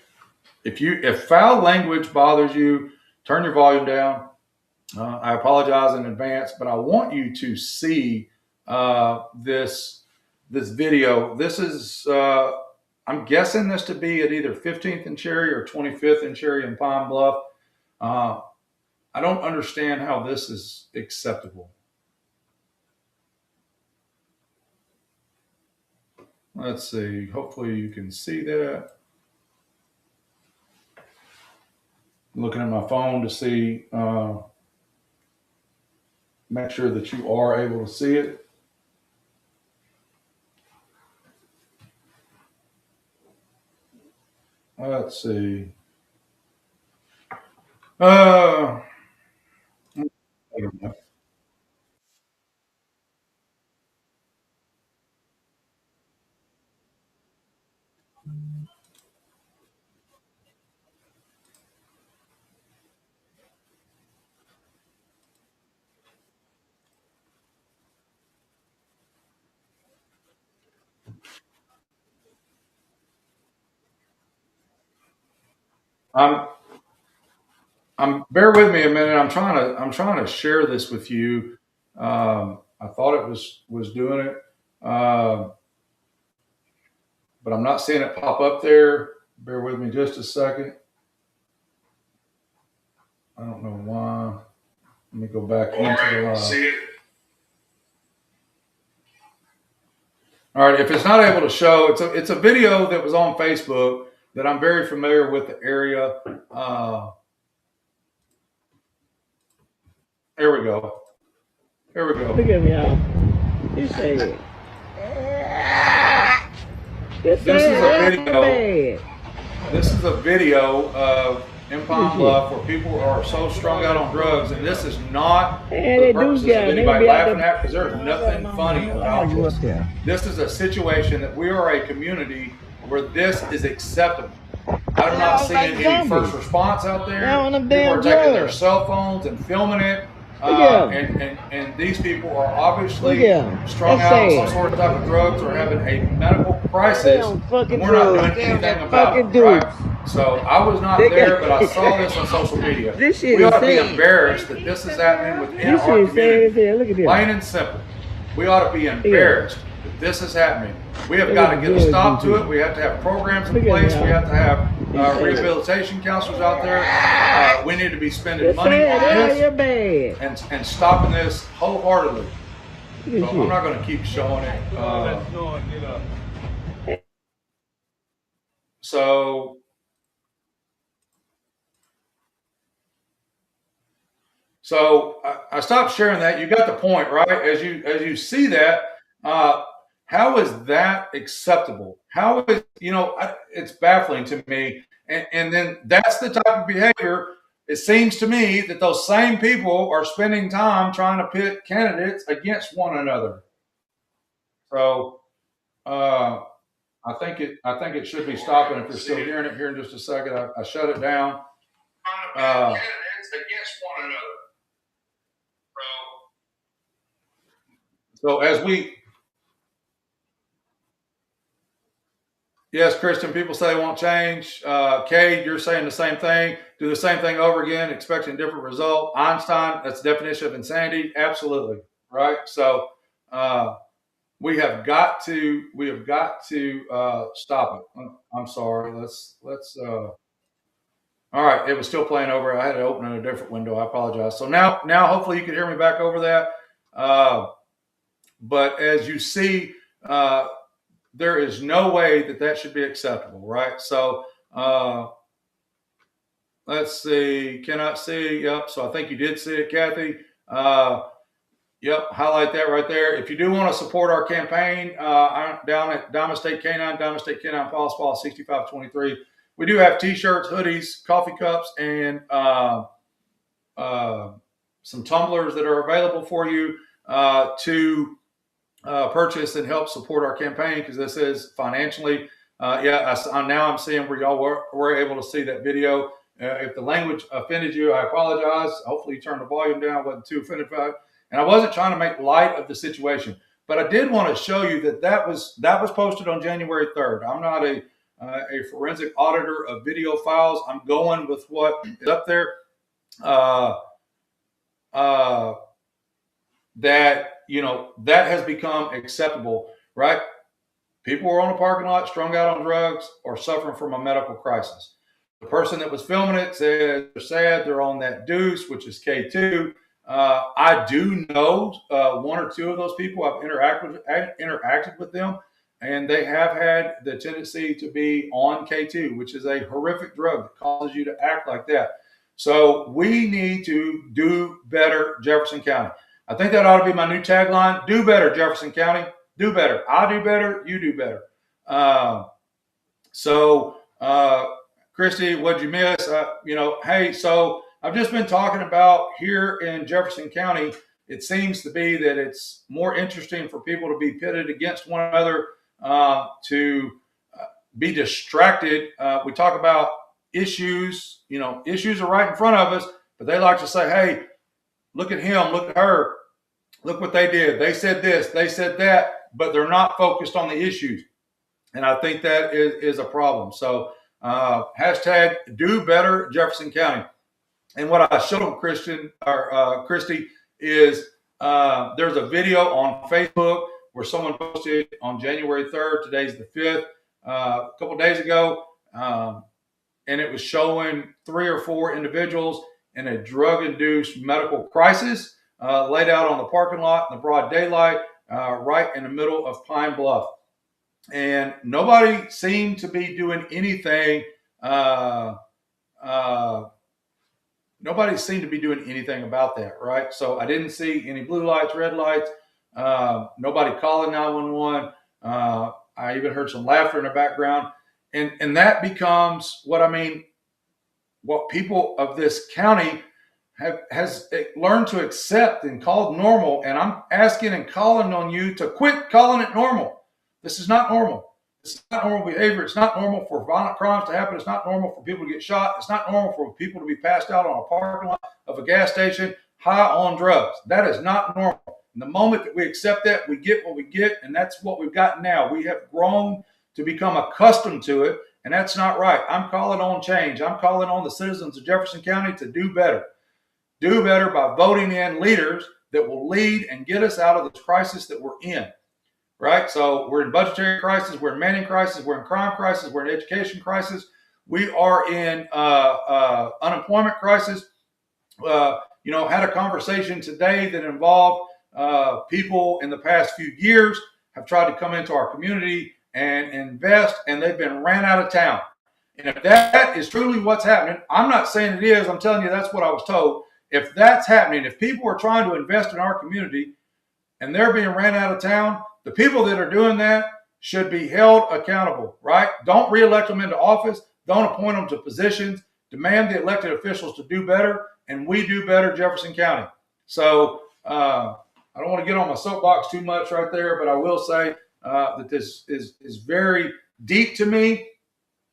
Speaker 2: If foul language bothers you, turn your volume down. I apologize in advance, but I want you to see this video. This is I'm guessing this to be at either 15th and Cherry or 25th and Cherry in Pine Bluff. I don't understand how this is acceptable. Let's see. Hopefully you can see that. I'm looking at my phone to see, make sure that you are able to see it. Let's see. Bear with me a minute. I'm trying to share this with you. I thought it was doing it, but I'm not seeing it pop up there. Bear with me just a second. I don't know why. Let me go back into the live. See it. All right. If it's not able to show, it's a video that was on Facebook that I'm very familiar with the area. There we go. Here we go.
Speaker 3: Look at me, y'all. You say it.
Speaker 2: This is a video. This is a video of in Pine Bluff where people are so strung out on drugs, and this is not for the purposes of anybody laughing at, because there's nothing funny about this. This is a situation that we are a community where this is acceptable. I'm not seeing any first response out there. People are taking their cell phones and filming it.
Speaker 3: Look at him.
Speaker 2: And these people are obviously
Speaker 3: Look at him.
Speaker 2: strung
Speaker 3: That's
Speaker 2: out on some
Speaker 3: sad.
Speaker 2: sort of type of drugs or having a medical crisis,
Speaker 3: Damn
Speaker 2: and
Speaker 3: fucking
Speaker 2: we're not
Speaker 3: drugs.
Speaker 2: doing
Speaker 3: Damn
Speaker 2: anything
Speaker 3: that
Speaker 2: about
Speaker 3: fucking
Speaker 2: it,
Speaker 3: dudes.
Speaker 2: right? So I was not
Speaker 3: They
Speaker 2: there,
Speaker 3: got-
Speaker 2: but I saw this on social media.
Speaker 3: This shit
Speaker 2: We
Speaker 3: is
Speaker 2: ought to be
Speaker 3: sad.
Speaker 2: embarrassed that this is happening within
Speaker 3: This
Speaker 2: our
Speaker 3: shit is sad
Speaker 2: community.
Speaker 3: as hell. Look at
Speaker 2: Plain
Speaker 3: this.
Speaker 2: and simple. We ought to be embarrassed that this is happening. We have got to get a stop to it. We have to have programs in place. We have to have rehabilitation counselors out there. We need to be spending
Speaker 3: It's
Speaker 2: money
Speaker 3: sad.
Speaker 2: on
Speaker 3: They're
Speaker 2: this
Speaker 3: your bad.
Speaker 2: and stopping this wholeheartedly.
Speaker 3: Look at
Speaker 2: So I'm
Speaker 3: shit.
Speaker 2: not going to keep showing it. So I stopped sharing that. You got the point, right? As you see that, how is that acceptable? How is, it's baffling to me. And then that's the type of behavior. It seems to me that those same people are spending time trying to pit candidates against one another. So I think it should be stopping. If you're still hearing it here in just a second, I shut it down. Candidates against one another. So yes, Christian, people say they won't change. Cade, you're saying the same thing. Do the same thing over again, expecting different result. Einstein, that's the definition of insanity. Absolutely, right? So we have got to stop it. I'm sorry. Let's. All right, it was still playing over. I had to open in a different window. I apologize. So now hopefully you can hear me back over that. But as you see, there is no way that should be acceptable, right? So let's see. Cannot see. Yep. So I think you did see it, Kathy. Yep. Highlight that right there. If you do want to support our campaign, I'm down at Diamond State Canine Paws 6523. We do have T-shirts, hoodies, coffee cups, and some tumblers that are available for you to purchase and help support our campaign, because this is financially. Now I'm seeing where y'all were able to see that video. If the language offended you, I apologize. Hopefully you turned the volume down. I wasn't too offended by it. And I wasn't trying to make light of the situation, but I did want to show you that was posted on January 3rd. I'm not a forensic auditor of video files. I'm going with what is up there. That has become acceptable, right? People were on a parking lot, strung out on drugs, or suffering from a medical crisis. The person that was filming it said they're sad, they're on that deuce, which is K2. I do know one or two of those people. I've interacted with them, and they have had the tendency to be on K2, which is a horrific drug that causes you to act like that. So we need to do better, Jefferson County. I think that ought to be my new tagline. Do better, Jefferson County. Do better. I do better. You do better. Christy, what'd you miss? Hey, so I've just been talking about here in Jefferson County. It seems to be that it's more interesting for people to be pitted against one another, to be distracted. We talk about issues. Issues are right in front of us, but they like to say, hey, look at him, look at her, look what they did. They said this, they said that, but they're not focused on the issues. And I think that is a problem. So hashtag do better Jefferson County. And what I showed them, Christy, is there's a video on Facebook where someone posted on January 3rd. Today's the 5th, a couple of days ago. And it was showing 3 or 4 individuals in a drug-induced medical crisis, laid out on the parking lot in the broad daylight, right in the middle of Pine Bluff. And nobody seemed to be doing anything. Nobody seemed to be doing anything about that, right? So I didn't see any blue lights, red lights, nobody calling 911. I even heard some laughter in the background. And that becomes what people of this county has learned to accept and called normal. And I'm asking and calling on you to quit calling it normal. This is not normal. This is not normal behavior. It's not normal for violent crimes to happen. It's not normal for people to get shot. It's not normal for people to be passed out on a parking lot of a gas station. high on drugs. That is not normal. And the moment that we accept that, we get what we get, and that's what we've gotten now. We have grown to become accustomed to it, and that's not right. I'm calling on change. I'm calling on the citizens of Jefferson County to do better. Do better by voting in leaders that will lead and get us out of this crisis that we're in, right? So we're in budgetary crisis, we're in manning crisis, we're in crime crisis, we're in education crisis, we are in unemployment crisis. Had a conversation today that involved people in the past few years have tried to come into our community and invest, and they've been ran out of town. And if that is truly what's happening, I'm not saying it is, I'm telling you that's what I was told. If that's happening, if people are trying to invest in our community and they're being ran out of town, the people that are doing that should be held accountable, right? Don't reelect them into office. Don't appoint them to positions. Demand the elected officials to do better, and we do better, Jefferson County. So I don't want to get on my soapbox too much right there, but I will say that this is very deep to me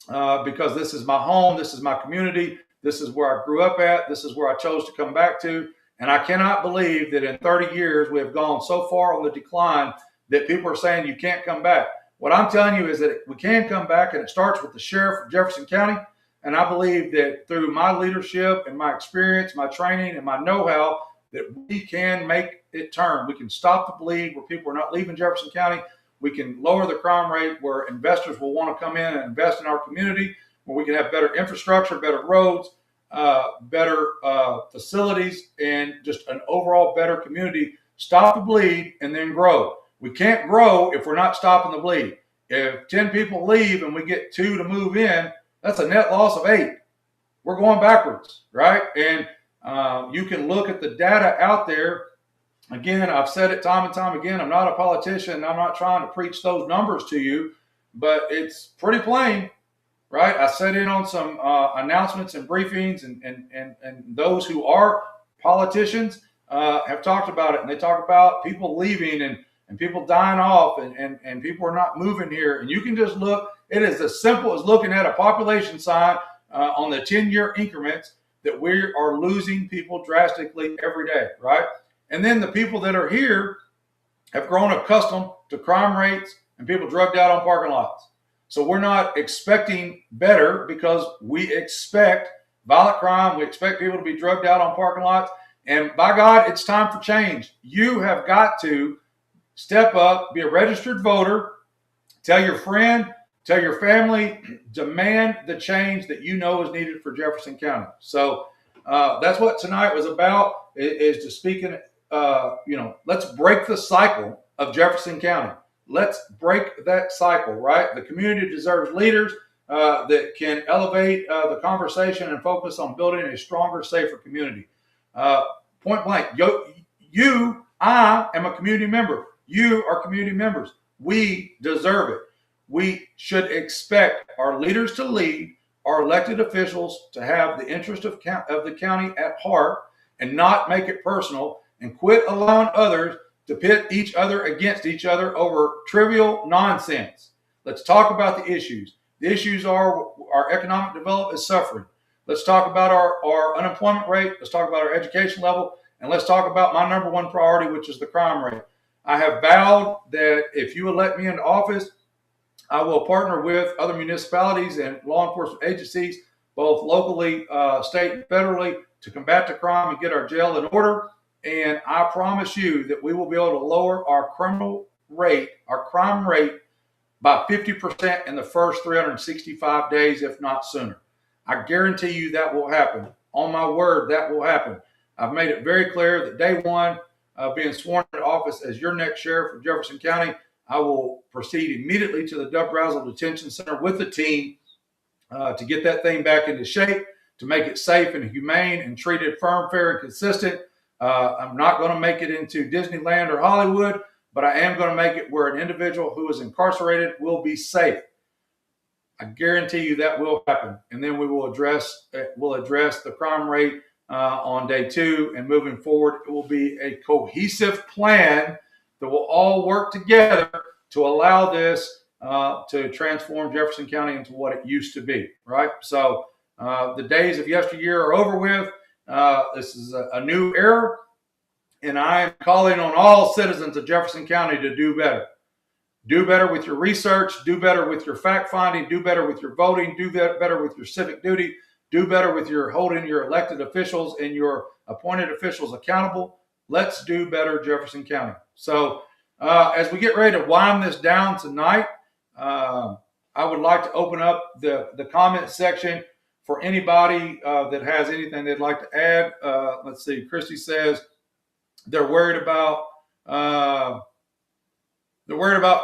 Speaker 2: because this is my home, this is my community, this is where I grew up at, this is where I chose to come back to, and I cannot believe that in 30 years we have gone so far on the decline that people are saying you can't come back. What I'm telling you is that we can come back, and it starts with the sheriff of Jefferson County. And I believe that through my leadership and my experience, my training, and my know-how, that we can make it turn. We can stop the bleed where people are not leaving Jefferson County. We can lower the crime rate where investors will want to come in and invest in our community, where we can have better infrastructure, better roads, better facilities, and just an overall better community. Stop the bleed and then grow. We can't grow if we're not stopping the bleed. If 10 people leave and we get 2 to move in, that's a net loss of 8. We're going backwards, right? And you can look at the data out there. Again, I've said it time and time again. I'm not a politician. I'm not trying to preach those numbers to you, but it's pretty plain, right? I sat in on some announcements and briefings, and those who are politicians have talked about it. And they talk about people leaving and people dying off and people are not moving here. And you can just look. It is as simple as looking at a population sign on the 10-year increments that we are losing people drastically every day, right? And then the people that are here have grown accustomed to crime rates and people drugged out on parking lots. So we're not expecting better because we expect violent crime. We expect people to be drugged out on parking lots. And by God, it's time for change. You have got to step up, be a registered voter, tell your friend, tell your family, demand the change that you know is needed for Jefferson County. So that's what tonight was about, is to speak in, let's break the cycle of Jefferson County. Let's break that cycle, right? The community deserves leaders that can elevate the conversation and focus on building a stronger, safer community. Point blank, I am a community member. You are community members. We deserve it. We should expect our leaders to lead, our elected officials to have the interest of the county at heart and not make it personal, and quit allowing others to pit each other against each other over trivial nonsense. Let's talk about the issues. The issues are our economic development is suffering. Let's talk about our unemployment rate. Let's talk about our education level. And let's talk about my number one priority, which is the crime rate. I have vowed that if you elect me into office, I will partner with other municipalities and law enforcement agencies, both locally, state, and federally, to combat the crime and get our jail in order. And I promise you that we will be able to lower our crime rate by 50% in the first 365 days, if not sooner. I guarantee you that will happen. On my word, that will happen. I've made it very clear that day one, being sworn into office as your next sheriff of Jefferson County, I will proceed immediately to the Dub Brazel Detention Center with the team to get that thing back into shape, to make it safe and humane and treated firm, fair, and consistent. I'm not going to make it into Disneyland or Hollywood, but I am going to make it where an individual who is incarcerated will be safe. I guarantee you that will happen. And then we will address the crime rate on day 2, and moving forward, it will be a cohesive plan that will all work together to allow this to transform Jefferson County into what it used to be, right? So the days of yesteryear are over with. This is a new era, and I am calling on all citizens of Jefferson County to do better. Do better with your research, do better with your fact finding, do better with your voting, do better with your civic duty, do better with your holding your elected officials and your appointed officials accountable. Let's do better, Jefferson County. So as we get ready to wind this down tonight, I would like to open up the comment section for anybody that has anything they'd like to add. Let's see. Christy says they're worried about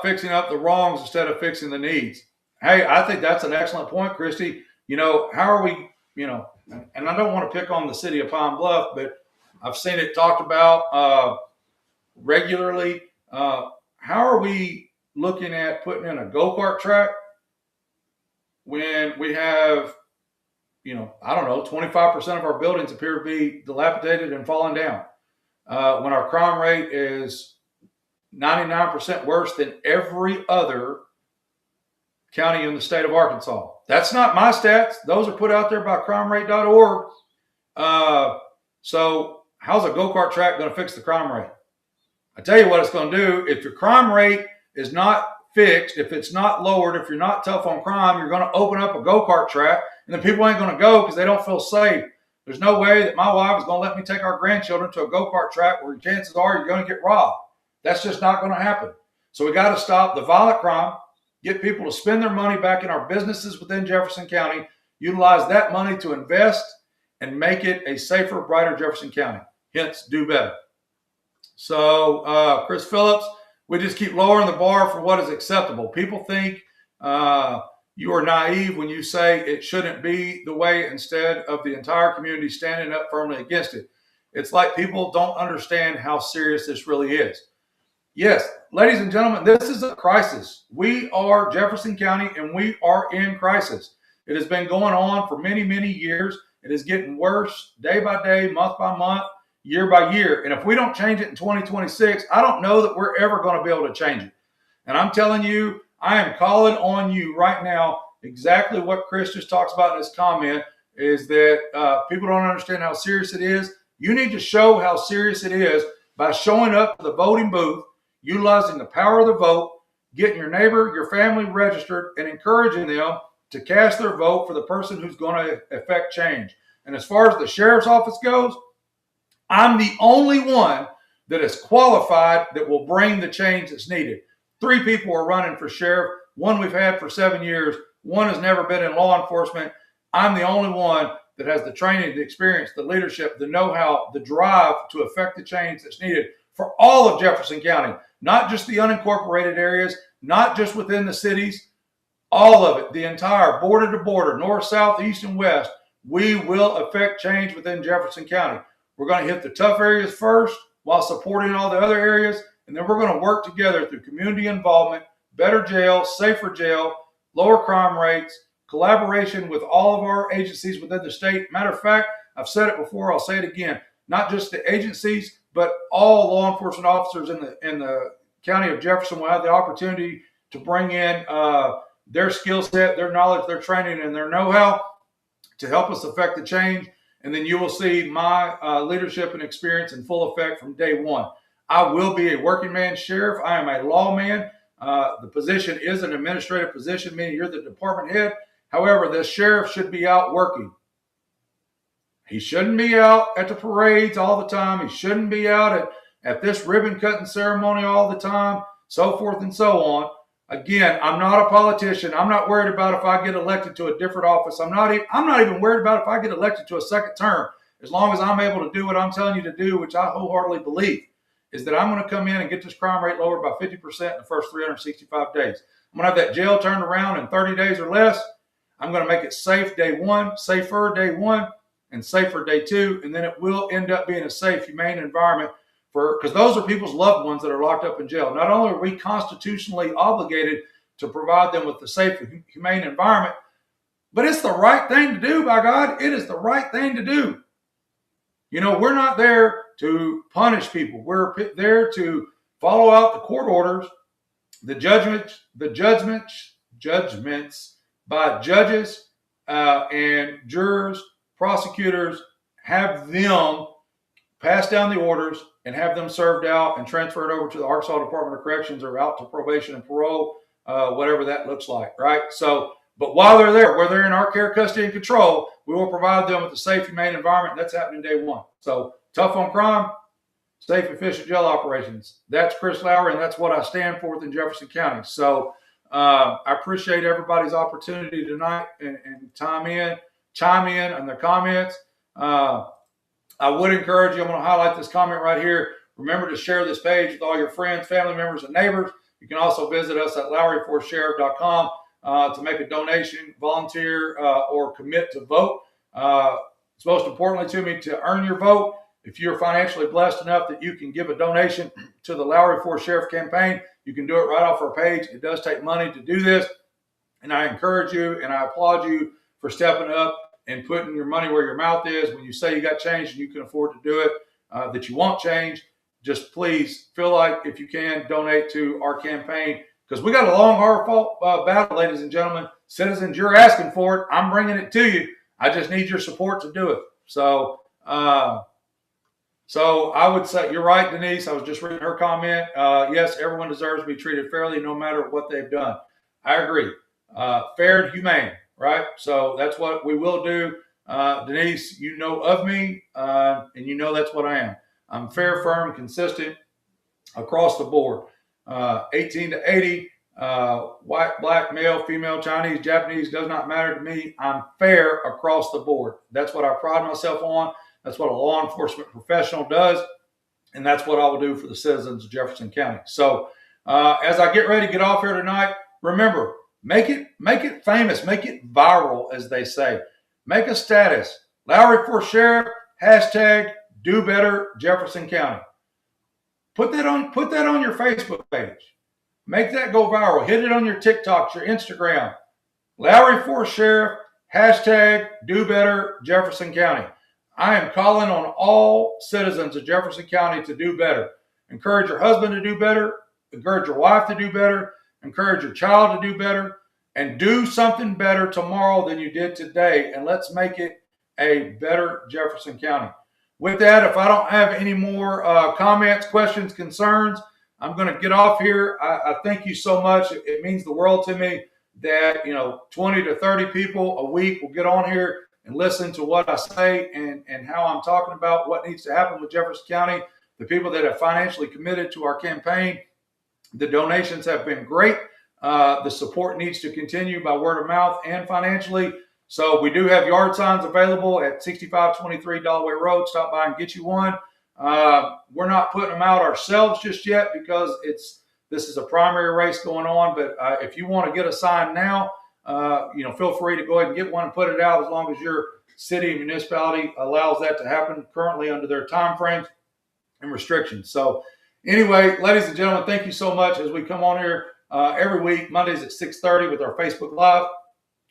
Speaker 2: fixing up the wrongs instead of fixing the needs. Hey, I think that's an excellent point, Christy. How are we, and I don't want to pick on the city of Pine Bluff, but I've seen it talked about regularly. How are we looking at putting in a go-kart track when we have, 25% of our buildings appear to be dilapidated and falling down? When our crime rate is 99% worse than every other county in the state of Arkansas. That's not my stats. Those are put out there by crimerate.org. So how's a go-kart track going to fix the crime rate? I tell you what it's going to do. If your crime rate is not fixed, if it's not lowered, if you're not tough on crime, you're going to open up a go-kart track, and the people ain't going to go because they don't feel safe. There's no way that my wife is going to let me take our grandchildren to a go-kart track where chances are you're going to get robbed. That's just not going to happen. So we got to stop the violent crime, get people to spend their money back in our businesses within Jefferson County, utilize that money to invest and make it a safer, brighter Jefferson County. Hence, do better. So, Chris Phillips, we just keep lowering the bar for what is acceptable. People think you are naive when you say it shouldn't be the way instead of the entire community standing up firmly against it. It's like people don't understand how serious this really is. Yes, ladies and gentlemen, this is a crisis. We are Jefferson County, and we are in crisis. It has been going on for many, many years. It is getting worse day by day, month by month, year by year. And if we don't change it in 2026, I don't know that we're ever going to be able to change it. And I'm telling you, I am calling on you right now, exactly what Chris just talks about in his comment, is that people don't understand how serious it is. You need to show how serious it is by showing up to the voting booth, utilizing the power of the vote, getting your neighbor, your family registered, and encouraging them to cast their vote for the person who's going to affect change. And as far as the sheriff's office goes, I'm the only one that is qualified that will bring the change that's needed. 3 people are running for sheriff. 1 we've had for 7 years. 1 has never been in law enforcement. I'm the only one that has the training, the experience, the leadership, the know-how, the drive to affect the change that's needed for all of Jefferson County, not just the unincorporated areas, not just within the cities, all of it, the entire border to border, north, south, east, and west. We will affect change within Jefferson County. We're going to hit the tough areas first while supporting all the other areas, and then we're going to work together through community involvement, better jail, safer jail, lower crime rates, collaboration with all of our agencies within the state. Matter of fact, I've said it before, I'll say it again, not just the agencies, but all law enforcement officers in the county of Jefferson will have the opportunity to bring in their skill set, their knowledge, their training, and their know-how to help us affect the change. And then you will see my leadership and experience in full effect from day one. I will be a working man sheriff. I am a lawman. The position is an administrative position, meaning you're the department head. However, the sheriff should be out working. He shouldn't be out at the parades all the time. He shouldn't be out at this ribbon cutting ceremony all the time, so forth and so on. Again, I'm not a politician. I'm not worried about if I get elected to a different office. I'm not even worried about if I get elected to a second term, as long as I'm able to do what I'm telling you to do, which I wholeheartedly believe, is that I'm going to come in and get this crime rate lowered by 50% in the first 365 days. I'm going to have that jail turned around in 30 days or less. I'm going to make it safe day 1, safer day 1, and safer day 2, and then it will end up being a safe, humane environment because those are people's loved ones that are locked up in jail. Not only are we constitutionally obligated to provide them with a safe, humane environment, but it's the right thing to do, by God. It is the right thing to do. We're not there to punish people. We're there to follow out the court orders, the judgments by judges and jurors, prosecutors, have them pass down the orders and have them served out and transferred over to the Arkansas Department of Corrections or out to probation and parole, whatever that looks like, right? So, but while they're there, where they're in our care, custody, and control, we will provide them with a safe, humane environment. That's happening day one. So, tough on crime, safe, efficient jail operations. That's Chris Lowery, and that's what I stand for within Jefferson County. So, I appreciate everybody's opportunity tonight and chime in on their comments. I would encourage you, I'm going to highlight this comment right here. Remember to share this page with all your friends, family members, and neighbors. You can also visit us at Lowery4sheriff.com to make a donation, volunteer, or commit to vote. It's most importantly to me to earn your vote. If you're financially blessed enough that you can give a donation to the Lowery4Sheriff campaign, you can do it right off our page. It does take money to do this, and I encourage you and I applaud you for stepping up and putting your money where your mouth is. When you say you got change and you can afford to do it, that you want change, just please feel like if you can donate to our campaign, because we got a long, hard fought battle, ladies and gentlemen. Citizens, you're asking for it. I'm bringing it to you. I just need your support to do it. So I would say you're right, Denise. I was just reading her comment. Yes, everyone deserves to be treated fairly no matter what they've done. I agree. Fair and humane, right? So that's what we will do. Denise, you know of me, and you know that's what I am. I'm fair, firm, consistent across the board. 18 to 80, white, black, male, female, Chinese, Japanese, does not matter to me. I'm fair across the board. That's what I pride myself on. That's what a law enforcement professional does, and that's what I will do for the citizens of Jefferson County. So as I get ready to get off here tonight, remember, make it famous, make it viral, as they say. Make a status. Lowery4Sheriff, hashtag do better Jefferson County. Put that on your Facebook page. Make that go viral. Hit it on your TikTok, your Instagram. Lowery4Sheriff, hashtag do better Jefferson County. I am calling on all citizens of Jefferson County to do better. Encourage your husband to do better. Encourage your wife to do better. Encourage your child to do better. And do something better tomorrow than you did today. And let's make it a better Jefferson County. With that, if I don't have any more comments, questions, concerns, I'm going to get off here. I thank you so much. It means the world to me that 20 to 30 people a week will get on here and listen to what I say and how I'm talking about what needs to happen with Jefferson County. The people that have financially committed to our campaign, the donations have been great. The support needs to continue by word of mouth and financially. So we do have yard signs available at 6523 Dalloway Road. Stop by and get you one. We're not putting them out ourselves just yet because this is a primary race going on. But if you want to get a sign now, feel free to go ahead and get one and put it out as long as your city and municipality allows that to happen currently under their time frames and restrictions. So anyway, ladies and gentlemen, thank you so much as we come on here every week, Mondays at 6:30 with our Facebook Live.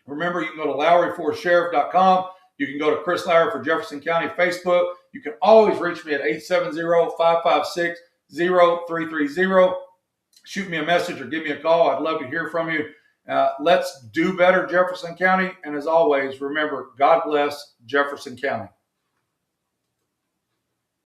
Speaker 2: Remember, you can go to Lowery4sheriff.com. You can go to Chris Lowery for Jefferson County Facebook. You can always reach me at 870-556-0330. Shoot me a message or give me a call. I'd love to hear from you. Let's do better, Jefferson County. And as always, remember, God bless Jefferson County.